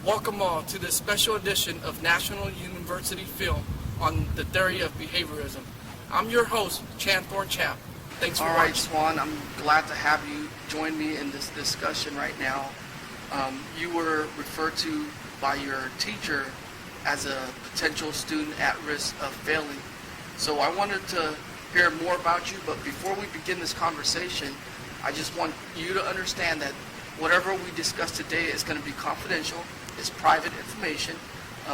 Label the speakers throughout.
Speaker 1: Welcome all to this special edition of National University Film on the Theory of Behaviorism. I'm your host, Chan Thorn Chap. Thanks for watching.
Speaker 2: All right, Swan, I'm glad to have you join me in this discussion right now. You were referred to by your teacher as a potential student at risk of failing. So I wanted to hear more about you, but before we begin this conversation, I just want you to understand that whatever we discuss today is going to be confidential. It's private information.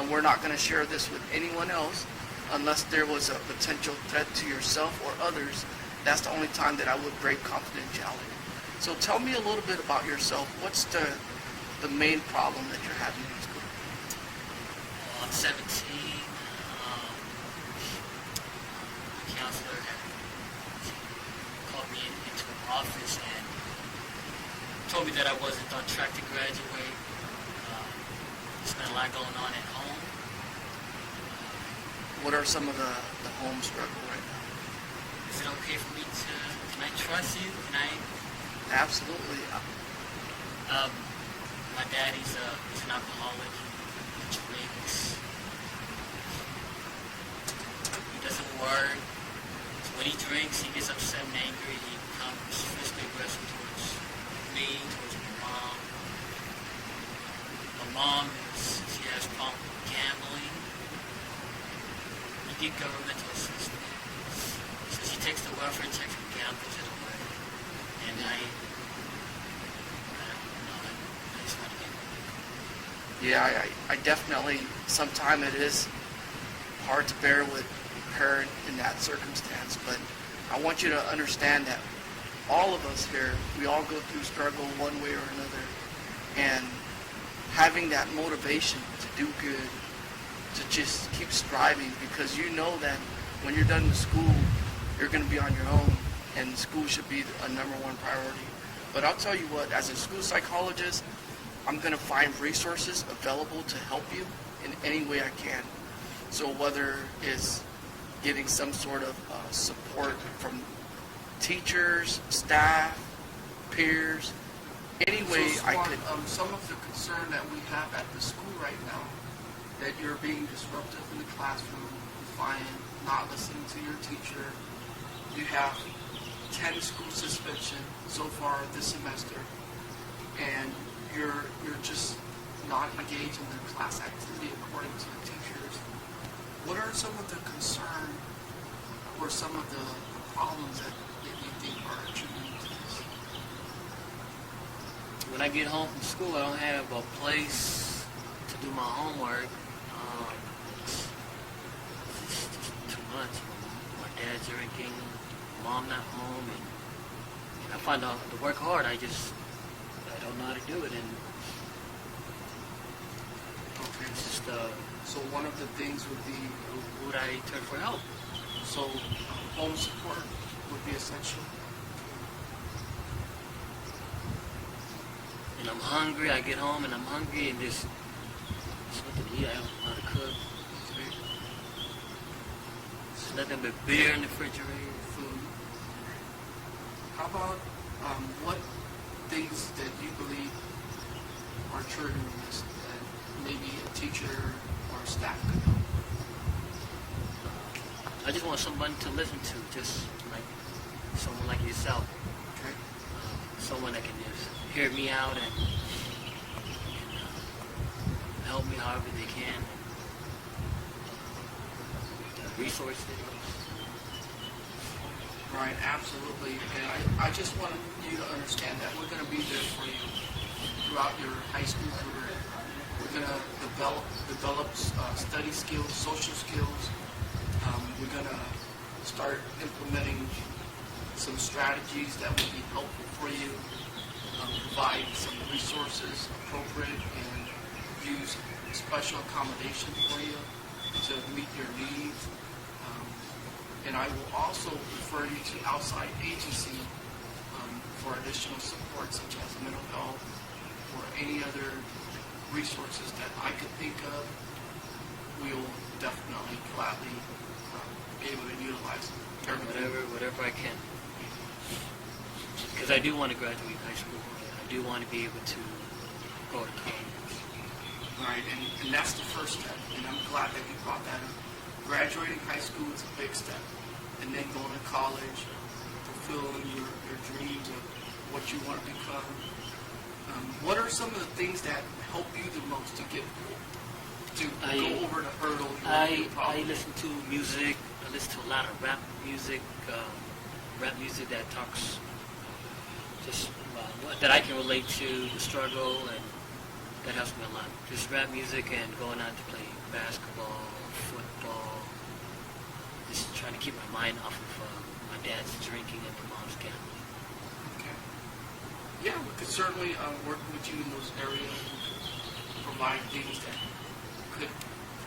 Speaker 2: We're not going to share this with anyone else unless there was a potential threat to yourself or others. That's the only time that I would break confidentiality. So tell me a little bit about yourself. What's the main problem that you're having in school?
Speaker 3: Well, I'm 17. My counselor had called me into an office and told me that I wasn't on track to graduate. There's been a lot going on at home.
Speaker 2: What are some of the home struggle right now?
Speaker 3: Is it okay for me to, can I trust you? Can I?
Speaker 2: Absolutely.
Speaker 3: My daddy's he's an alcoholic. He drinks. He doesn't work. So when he drinks, he gets upset and angry. He becomes physically aggressive towards me, towards my mom. My mom, she has problem with gambling. He did governmental assistance. So she takes the welfare checks and gambles it away. And I don't know, I just want to get money.
Speaker 2: Yeah, I definitely, sometimes it is hard to bear with a parent in that circumstance, but I want you to understand that all of us here, we all go through struggle one way or another, and having that motivation to do good, to just keep striving, because you know that when you're done with school, you're going to be on your own, and school should be a number one priority. But I'll tell you what, as a school psychologist, I'm going to find resources available to help you in any way I can. So whether it's getting some sort of support from teachers, staff, peers, any way
Speaker 1: So,
Speaker 2: I
Speaker 1: Swan,
Speaker 2: could.
Speaker 1: some of the concern that we have at the school right now, that you're being disruptive in the classroom, defiant, not listening to your teacher. You have 10 school suspension so far this semester, and you're just not engaged in the class activity according to the teachers. What are some of the concern or some of the problems that you think are attributed to this?
Speaker 3: When I get home from school, I don't have a place to do my homework. It's just too much. My dad's drinking, mom not home, and I find out to work hard. I don't know how to do it, and
Speaker 1: Okay.
Speaker 3: it's just
Speaker 1: So one of the things would be,
Speaker 3: who would I turn for help?
Speaker 1: so home support would be essential.
Speaker 3: And I'm hungry. I get home and I'm hungry, and there's nothing to eat. I don't know how to cook. There's nothing but beer in the refrigerator, food.
Speaker 1: How about what things that you believe are triggering this that maybe a teacher or staff could help?
Speaker 3: I just want somebody to listen to, just like someone like yourself.
Speaker 1: Okay.
Speaker 3: Someone that can just hear me out and help me however they can. Resource videos.
Speaker 1: Right, absolutely. And I just want you to understand that we're going to be there for you throughout your high school career. We're going to develop study skills, social skills. We're going to start implementing some strategies that will be helpful for you, provide some resources appropriate, and use special accommodation for you to meet your needs. And I will also refer you to outside agency for additional support, such as mental health or any other resources that I could think of. We'll definitely gladly be able to utilize everything.
Speaker 3: Whatever I can. Because I do want to graduate high school. I do want to be able to go to college.
Speaker 1: right? And that's the first step, and I'm glad that you brought that up. Graduating high school is a big step, and then going to college, fulfilling your dreams of what you want to become. What are some of the things that help you the most to get to go over the hurdle?
Speaker 3: I listen to music. I listen to a lot of rap music that talks just that I can relate to the struggle, and that helps me a lot. Just rap music and going out to play basketball, football. Just trying to keep my mind off of my dad's drinking and my mom's gambling.
Speaker 1: Okay. Yeah, we could certainly work with you in those areas and provide things that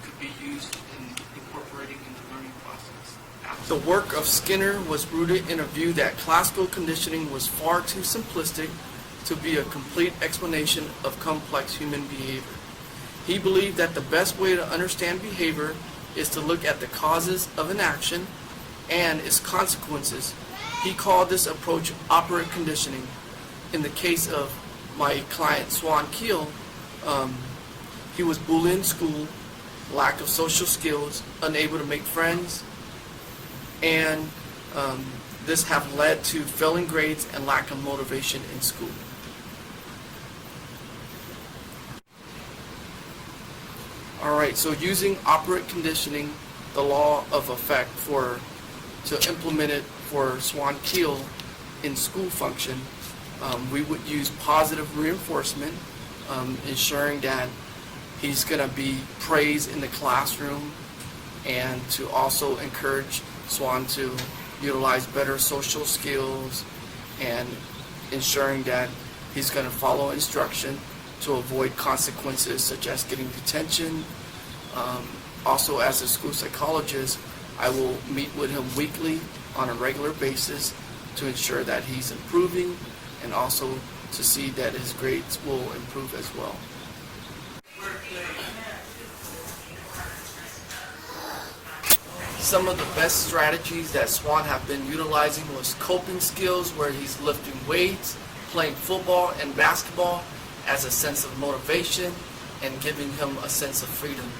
Speaker 1: could be used in incorporating in the learning process. The work of Skinner was rooted in a view that classical conditioning was far too simplistic to be a complete explanation of complex human behavior. He believed that the best way to understand behavior is to look at the causes of an action and its consequences. He called this approach operant conditioning. In the case of my client Swan Keel, he was bullied in school, lack of social skills, unable to make friends, and this have led to failing grades and lack of motivation in school. Alright, so using operant conditioning, the law of effect, to implement it for Swan Keel in school function, we would use positive reinforcement, ensuring that he's going to be praised in the classroom, and to also encourage Swan to utilize better social skills, and ensuring that he's going to follow instruction to avoid consequences such as getting detention. Also, as a school psychologist, I will meet with him weekly on a regular basis to ensure that he's improving, and also to see that his grades will improve as well. Some of the best strategies that Swan have been utilizing was coping skills, where he's lifting weights, playing football and basketball as a sense of motivation, and giving him a sense of freedom.